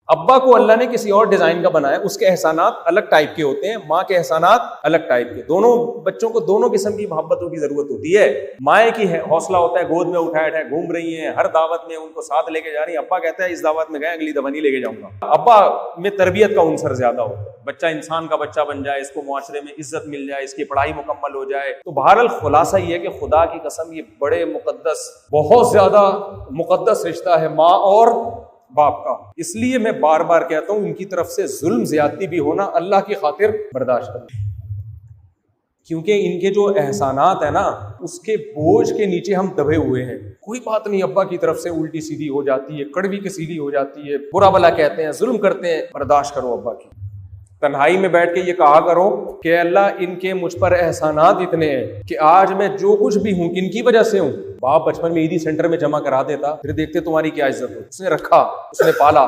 अब्बा को अल्लाह ने किसी और डिजाइन का बनाया, उसके एहसानात अलग टाइप के होते हैं, माँ के एहसानात अलग टाइप के। दोनों बच्चों को दोनों किस्म की मोहब्बतों की जरूरत होती है। माए की है हौसला होता है, गोद में उठाए उठाए घूम रही है, हर दावत में उनको साथ लेके जा रही है। अब्बा कहता है इस दावत में गए, अगली दफा नहीं लेके जाऊंगा। अब्बा में तरबियत का उनसर ज्यादा होता है, बच्चा इंसान का बच्चा बन जाए, इसको मुआशरे में इज्जत मिल जाए, इसकी पढ़ाई मुकम्मल हो जाए। तो बहरहाल खुलासा ये है कि खुदा की कसम ये बड़े मुकद्दस, बहुत ज्यादा मुकद्दस रिश्ता है माँ और बाप का। इसलिए मैं बार बार कहता हूं इनकी तरफ से जुल्म ज्यादती भी होना अल्लाह की खातिर बर्दाश्त करें, क्योंकि इनके जो एहसानात है ना उसके बोझ के नीचे हम दबे हुए हैं। कोई बात नहीं, अब्बा की तरफ से उल्टी सीधी हो जाती है, कड़वी की सीधी हो जाती है, बुरा भला कहते हैं, जुल्म करते हैं, बर्दाश्त करो अब्बा की। तन्हाई में बैठ के ये कहा करो कि अल्लाह इनके मुझ पर एहसानात इतने हैं कि आज मैं जो कुछ भी हूं किनकी वजह से हूं। बाप बचपन में ईदी सेंटर में जमा करा देता, फिर देखते तुम्हारी क्या इज्जत हो, उसने रखा, उसने पाला।